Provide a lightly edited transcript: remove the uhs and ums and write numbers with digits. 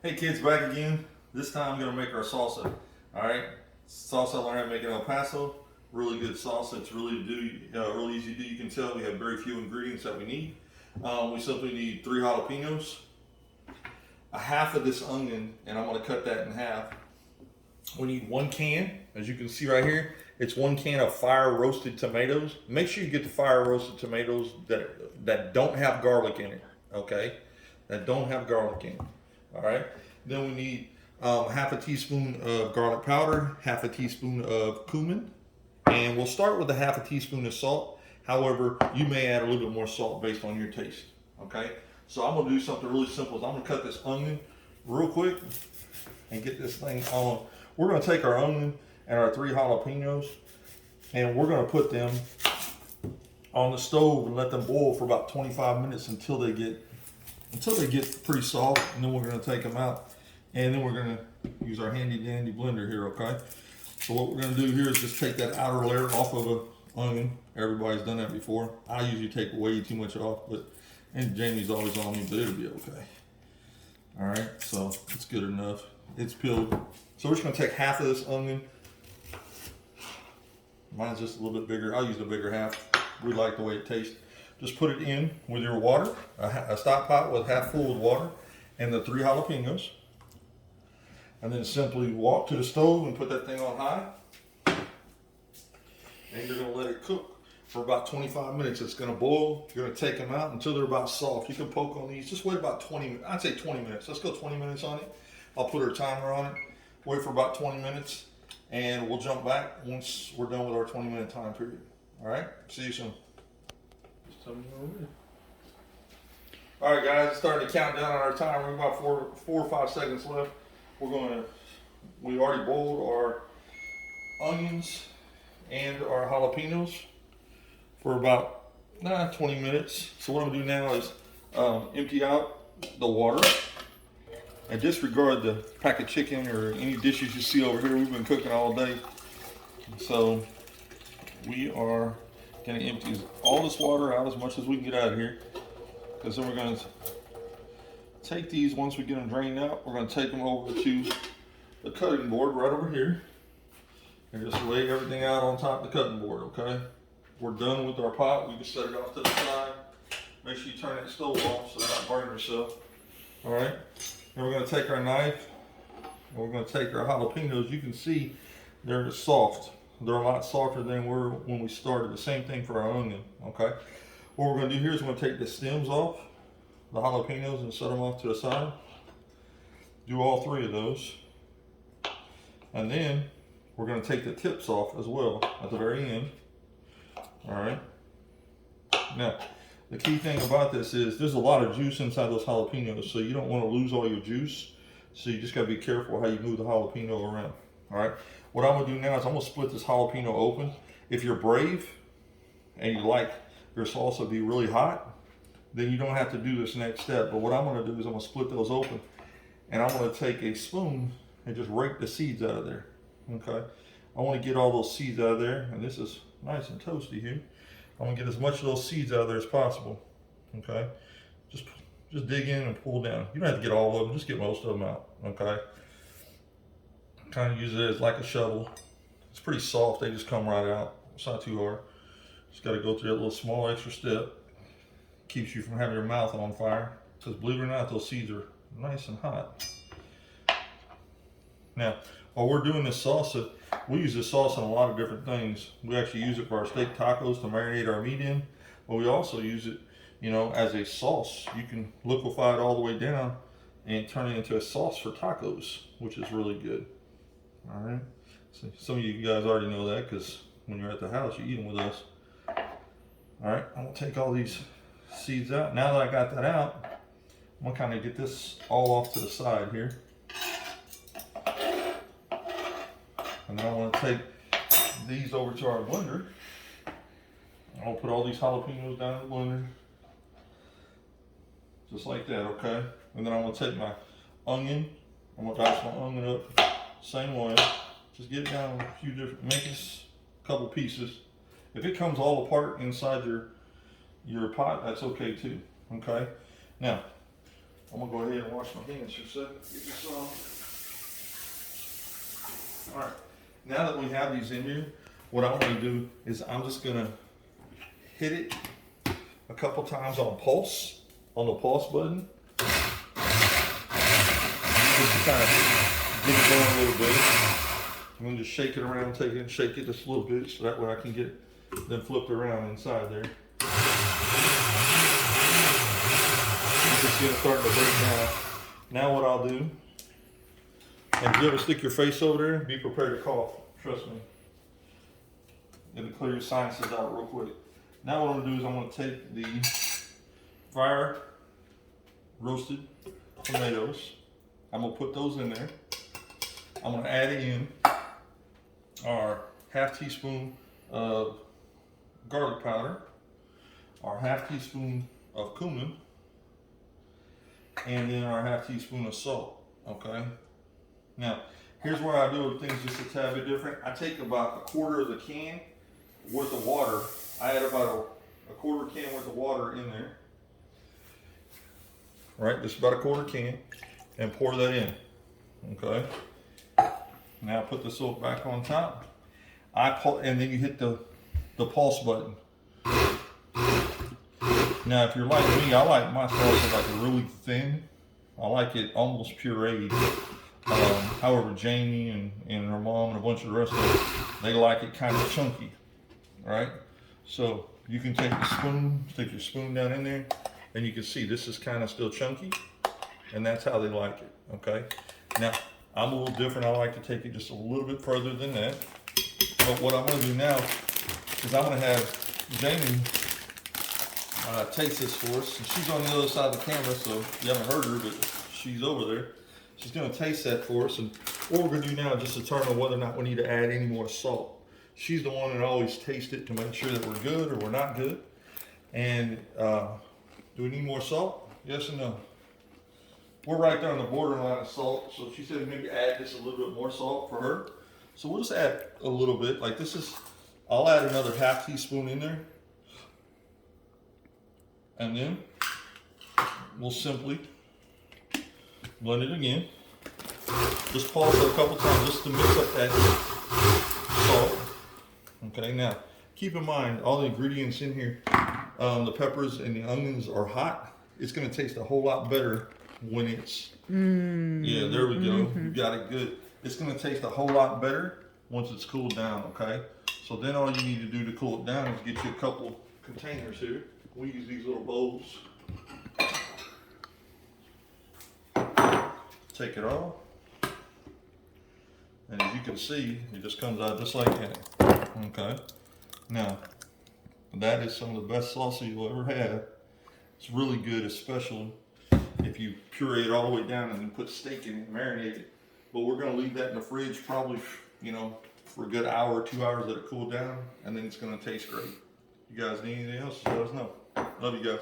Hey kids, back again. This time I'm gonna make our salsa. All right, salsa I learned how to make in El Paso. Really good salsa. It's really easy to do. You can tell we have very few ingredients that we need. We simply need 3 jalapenos, a half of this onion, and I'm gonna cut that in half. We need 1 can, as you can see right here. It's 1 can of fire roasted tomatoes. Make sure you get the fire roasted tomatoes that don't have garlic in it. Okay, that don't have garlic in it. All right. Then we need half a teaspoon of garlic powder, half a teaspoon of cumin, and we'll start with a half a teaspoon of salt. However, you may add a little bit more salt based on your taste. Okay. So I'm gonna do something really simple. I'm gonna cut this onion real quick and get this thing on. We're gonna take our onion and our 3 jalapenos, and we're gonna put them on the stove and let them boil for about 25 minutes until they get pretty soft, and then we're going to take them out, and then we're going to use our handy dandy blender here. Okay, so what we're going to do here is just take that outer layer off of an onion. Everybody's done that before. I usually take way too much off, and Jamie's always on me, but it'll be okay. All right, so it's good enough. It's peeled. So we're just going to take half of this onion. Mine's just a little bit bigger. I'll use the bigger half. We like the way it tastes. Just put it in with your water, a stock pot with half full of water, and the 3 jalapenos. And then simply walk to the stove and put that thing on high. And you're gonna let it cook for about 25 minutes. It's gonna boil. You're gonna take them out until they're about soft. You can poke on these. Just wait about 20 minutes. I'd say 20 minutes. Let's go 20 minutes on it. I'll put our timer on it. Wait for about 20 minutes, and we'll jump back once we're done with our 20-minute time period. All right, see you soon. All right, guys, starting to count down on our timer. We've about 4 or 5 seconds left. We already boiled our onions and our jalapenos for about 20 minutes. So what I'm gonna do now is empty out the water and disregard the pack of chicken or any dishes you see over here. We've been cooking all day. So we are going to empty all this water out as much as we can get out of here, because then we're going to take these, once we get them drained out, we're going to take them over to the cutting board right over here and just lay everything out on top of the cutting board. Okay, we're done with our pot. We can set it off to the side. Make sure you turn that stove off so it's not burning yourself. All right, then we're going to take our knife and we're going to take our jalapenos. You can see they're soft. They're a lot softer than were when we started. The same thing for our onion. Okay, what we're going to do here is we're going to take the stems off the jalapenos and set them off to the side. Do all 3 of those, and then we're going to take the tips off as well at the very end. All right, now the key thing about this is there's a lot of juice inside those jalapenos, so you don't want to lose all your juice, so you just got to be careful how you move the jalapeno around. All right, what I'm gonna do now is I'm gonna split this jalapeno open. If you're brave and you like your salsa to be really hot, then you don't have to do this next step. But what I'm gonna do is I'm gonna split those open, and I'm gonna take a spoon and just rake the seeds out of there. Okay, I want to get all those seeds out of there, and this is nice and toasty here. I'm gonna get as much of those seeds out of there as possible. Okay, just dig in and pull down. You don't have to get all of them, just get most of them out. Okay, kind of use it as like a shovel. It's pretty soft, they just come right out. It's not too hard. Just got to go through that little small extra step. Keeps you from having your mouth on fire, because believe it or not, those seeds are nice and hot. Now, while we're doing this salsa, we use this salsa in a lot of different things. We actually use it for our steak tacos to marinate our meat in, but we also use it, as a sauce. You can liquefy it all the way down and turn it into a sauce for tacos, which is really good. All right, so some of you guys already know that, because when you're at the house, you eat them with us. All right, I'm gonna take all these seeds out. Now that I got that out, I'm gonna kind of get this all off to the side here. And then I want to take these over to our blender. I'll put all these jalapenos down in the blender. Just like that, okay? And then I'm going to take my onion. I'm going to dice my onion up same way. Just get it down a few different, make this a couple pieces. If it comes all apart inside your pot, that's okay too, okay? Now, I'm gonna go ahead and wash my hands for a second. Get this on. All right, now that we have these in here, what I'm gonna do is I'm just gonna hit it a couple times on the pulse button. Just to kind of get it going a little bit. I'm gonna just shake it around, take it and shake it just a little bit so that way I can get them flipped around inside there. You can see it starting to break down. Now what I'll do, and if you ever stick your face over there, be prepared to cough. Trust me. It'll clear your sinuses out real quick. Now what I'm gonna do is I'm gonna take the fire roasted tomatoes. I'm gonna put those in there. I'm gonna add in our half teaspoon of garlic powder, our half teaspoon of cumin, and then our half teaspoon of salt, okay? Now, here's where I do things just a tad bit different. I take about a quarter of the can worth of water. I add about a quarter can worth of water in there. Right, just about a quarter can, and pour that in, okay? Now put the soap back on top. And then you hit the pulse button. Now, if you're like me, I like my salsa like really thin. I like it almost pureed. However, Jamie and her mom and a bunch of the rest of them, they like it kind of chunky, right? So you can take the spoon, stick your spoon down in there, and you can see this is kind of still chunky, and that's how they like it, okay? Now, I'm a little different. I like to take it just a little bit further than that. But what I'm gonna do now is I'm gonna have Jamie taste this for us. And she's on the other side of the camera, so you haven't heard her, but she's over there. She's gonna taste that for us. And what we're gonna do now is just determine whether or not we need to add any more salt. She's the one that always tastes it to make sure that we're good or we're not good. And do we need more salt? Yes or no? We're right there on the borderline of salt, so she said maybe add just a little bit more salt for her. So we'll just add a little bit, like this is, I'll add another half teaspoon in there. And then we'll simply blend it again. Just pause it a couple times just to mix up that salt. Okay, now keep in mind all the ingredients in here, the peppers and the onions are hot. It's gonna taste a whole lot better when it's, yeah, there we go. You got it good. It's gonna taste a whole lot better once it's cooled down, okay? So then all you need to do to cool it down is get you a couple containers here. We use these little bowls. Take it off. And as you can see, it just comes out just like that, okay? Now, that is some of the best salsa you'll ever have. It's really good, especially if you puree it all the way down and then put steak in it and marinate it. But we're gonna leave that in the fridge probably, you know, for a good hour or 2 hours, let it cool down, and then it's gonna taste great. You guys need anything else, let us know. Love you guys.